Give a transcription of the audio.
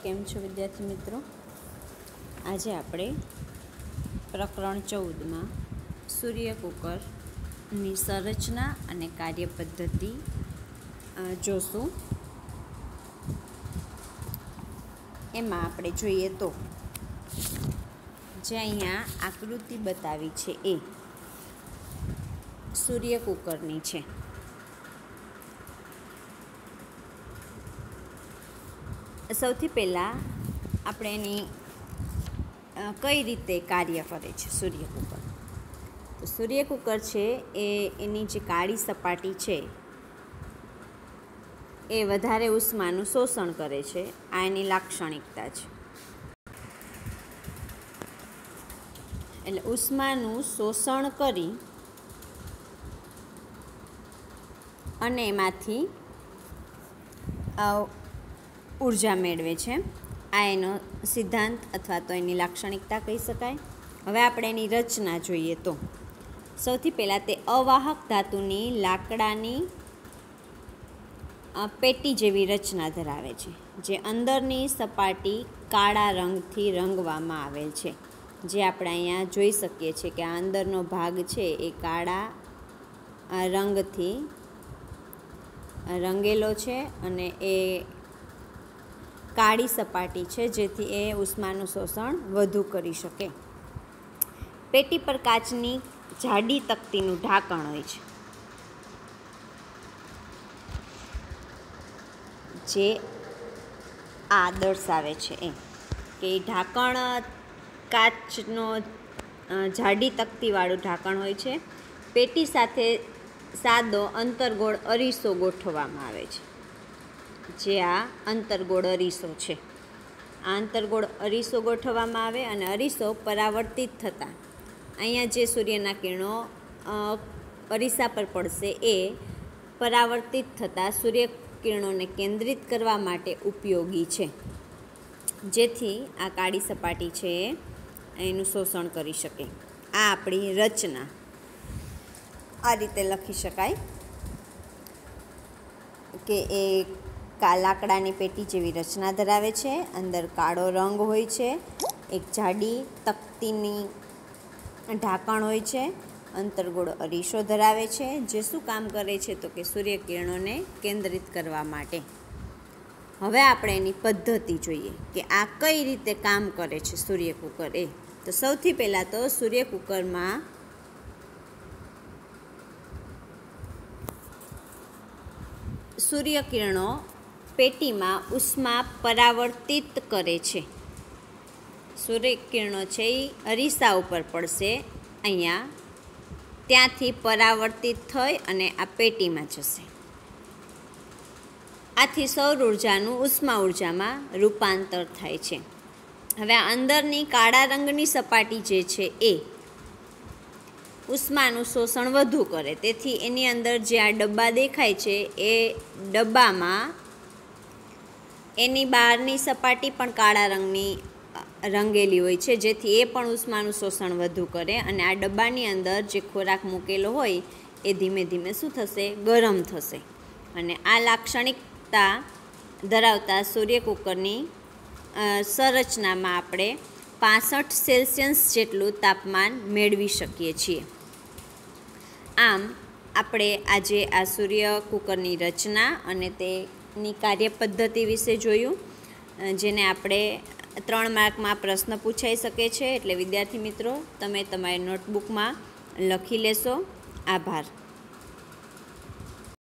કેમ છો વિદ્યાર્થી મિત્રો? આજે આપણે પ્રકરણ 14માં સૂર્ય કુકરની સંરચના અને કાર્યપદ્ધતિ જોશું. એમાં આપણે જોઈએ તો જે અહીંયા આકૃતિ બતાવી છે એ સૂર્ય કુકરની છે. સૌથી પહેલાં આપણે એની કઈ રીતે કાર્ય કરે છે સૂર્ય કુકર. તો સૂર્ય કુકર છે એની જે કાળી સપાટી છે એ વધારે ઉષ્માનું શોષણ કરે છે. આ એની લાક્ષણિકતા છે. એટલે ઉષ્માનું શોષણ કરી અને એમાંથી ઉર્જા મેળવે છે. આ એનો સિદ્ધાંત અથવા તો એની લાક્ષણિકતા કહી શકાય. હવે આપણે એની રચના જોઈએ તો સૌથી પહેલાં તે અવાહક ધાતુની લાકડાની પેટી જેવી રચના ધરાવે છે, જે અંદરની સપાટી કાળા રંગથી રંગવામાં આવેલ છે. જે આપણે અહીંયા જોઈ શકીએ છીએ કે આ અંદરનો ભાગ છે એ કાળા રંગથી રંગેલો છે અને એ કાળી સપાટી છે, જેથી એ ઉષ્માનું શોષણ વધુ કરી શકે. પેટી પર કાચની જાડી તકતીનું ઢાંકણ હોય છે, જે આ દર્શાવે છે કે ઢાંકણ કાચનો જાડી તકતીવાળું ઢાંકણ હોય છે. પેટી સાથે સાદો અંતર્ગોળ અરીસો ગોઠવવામાં આવે છે, જે આ અંતર્ગોળ અરીસો છે. આ અંતર્ગોળ અરીસો ગોઠવવામાં આવે અને અરીસો પરાવર્તિત થતાં અહીંયા જે સૂર્યના કિરણો અરીસા પર પડશે એ પરાવર્તિત થતાં સૂર્યકિરણોને કેન્દ્રિત કરવા માટે ઉપયોગી છે, જેથી આ કાળી સપાટી છે એનું શોષણ કરી શકે. આ આપણી રચના આ રીતે લખી શકાય કે એ લાકડાની પેટી જેવી રચના ધરાવે છે. અંદર કાળો રંગ હોય છે. એક જાડી તકતીની ઢાંકણ હોય છે. અંતર્ગોળ અરીસો ધરાવે છે, જે શું કામ કરે છે તો કે સૂર્યકિરણોને કેન્દ્રિત કરવા માટે. હવે આપણે એની પદ્ધતિ જોઈએ કે આ કઈ રીતે કામ કરે છે સૂર્ય કુકર એ. તો સૌથી પહેલાં તો સૂર્ય કુકરમાં સૂર્યકિરણો પેટીમાં ઉષ્મા પરાવર્તિત કરે છે. સૂર્યકિરણો છે એ અરીસા ઉપર પડશે અહીંયા, ત્યાંથી પરાવર્તિત થઈ અને આ પેટીમાં જશે. આથી સૌર ઉર્જાનું ઉષ્મા ઉર્જામાં રૂપાંતર થાય છે. હવે અંદરની કાળા રંગની સપાટી જે છે એ ઉષ્માનું શોષણ વધુ કરે. તેથી એની અંદર જે આ ડબ્બા દેખાય છે એ ડબ્બામાં એની બહારની સપાટી પણ કાળા રંગની રંગેલી હોય છે, જેથી એ પણ ઉષ્માનું શોષણ વધુ કરે અને આ ડબ્બાની અંદર જે ખોરાક મૂકેલો હોય એ ધીમે ધીમે શું થશે? ગરમ થશે. અને આ લાક્ષણિકતા ધરાવતા સૂર્ય કુકરની સંરચનામાં આપણે 65 સેલ્સિયસ જેટલું તાપમાન મેળવી શકીએ છીએ. આમ આપણે આજે આ સૂર્ય કુકરની રચના અને તેની કાર્યપદ્ધતિ વિશે જોયું, જેને આપણે 3 માર્કમાં પ્રશ્ન પૂછાઈ શકે છે. એટલે વિદ્યાર્થી મિત્રો, તમે તમારી નોટબુકમાં લખી લેશો. આભાર.